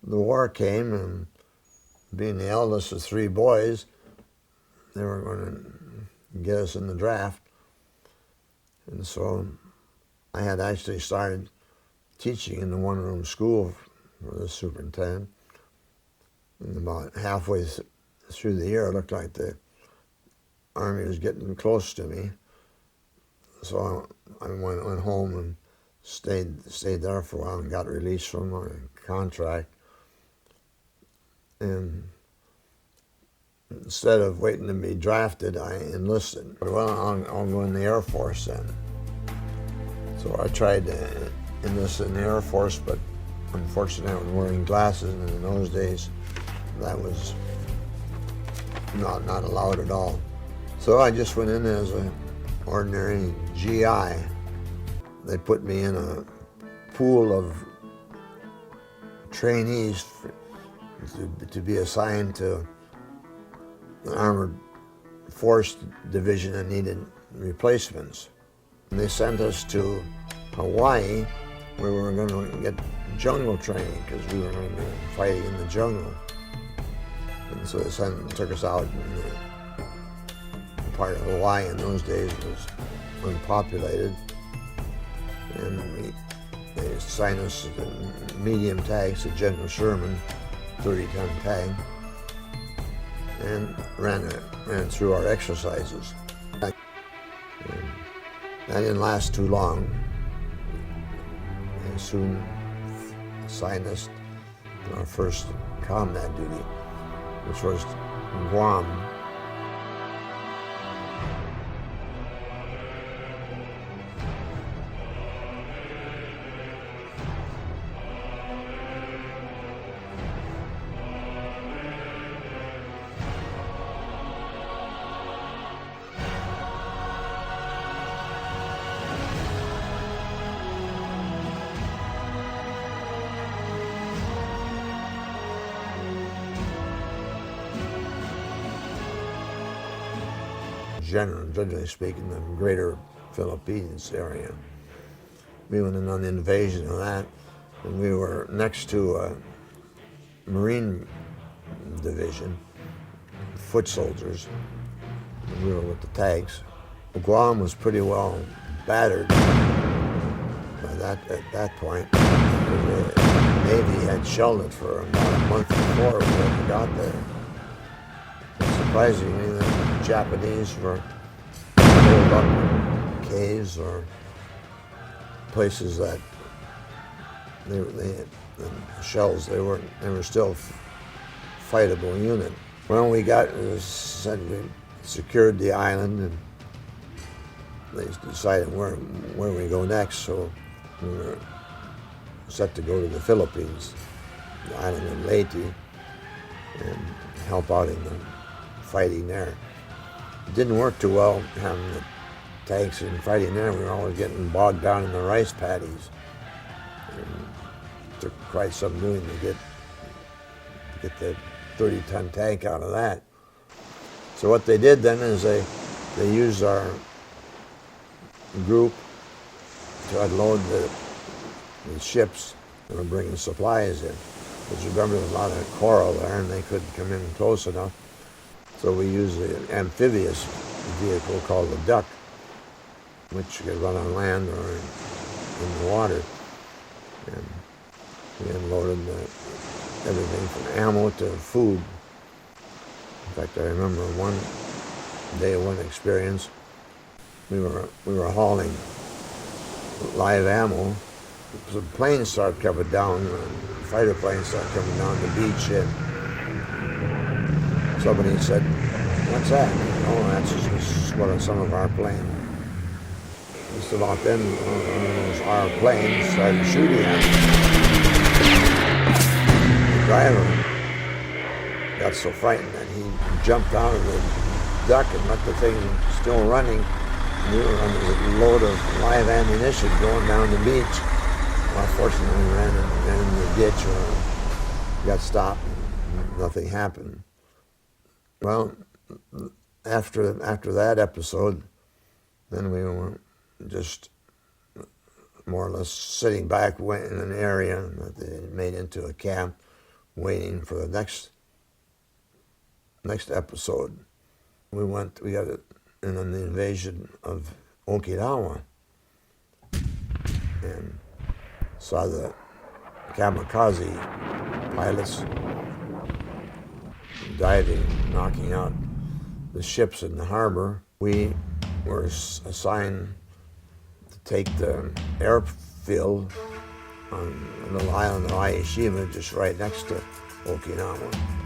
the war came, and being the eldest of three boys, they were going to get us in the draft. And so I had actually started teaching in the one-room school for the superintendent. And about halfway through the year, it looked like the Army was getting close to me. So I went home and stayed there for a while and got released from my contract. And instead of waiting to be drafted, I enlisted. Well, I'll go in the Air Force then. So I tried to enlist in the Air Force, but unfortunately I was wearing glasses, and in those days that was not allowed at all. So I just went in as an ordinary GI. They put me in a pool of trainees to be assigned to an armored force division that needed replacements. And they sent us to Hawaii, where we were going to get jungle training because we were going to be fighting in the jungle. And so they took us out in the part of Hawaii in those days was unpopulated. And they assigned us to medium tags, to General Sherman, 30-ton tag, and ran through our exercises. And that didn't last too long. They soon assigned us to our first combat duty, which was Guam. Generally speaking, the greater Philippines area. We went in on the invasion of that, and we were next to a Marine division, foot soldiers, and we were with the tanks. Guam was pretty well battered at that point. The Navy had shelled it for about a month before we ever got there. Surprisingly, the Japanese were holed up in caves or places that the shells, they were still fightable unit. When we secured the island, and they decided where we go next, so we were set to go to the Philippines, the island of Leyte, and help out in the fighting there. It didn't work too well having the tanks and fighting there. We were always getting bogged down in the rice paddies. And it took quite some doing to get the 30-ton tank out of that. So what they did then is they used our group to unload the ships that were bringing supplies in. Because remember, there was a lot of coral there, and they couldn't come in close enough. So we used the amphibious vehicle called the Duck, which could run on land or in the water. And we unloaded everything from ammo to food. In fact, I remember one experience. We were hauling live ammo. So planes started coming down, fighter planes started coming down the beach, and somebody said, "What's that?" "Oh, that's just one of some of our planes." Just about then, one of those our planes started shooting at us. The driver got so frightened that he jumped out of the Duck and let the thing still running. We were on a load of live ammunition going down the beach. Well, fortunately, we ran in the ditch or got stopped. And nothing happened. Well, after that episode, then we were just more or less sitting back in an area that they made into a camp waiting for the next episode. We got it in on the invasion of Okinawa and saw the kamikaze pilots diving, knocking out the ships in the harbor. We were assigned to take the airfield on a little island of Aishima, just right next to Okinawa.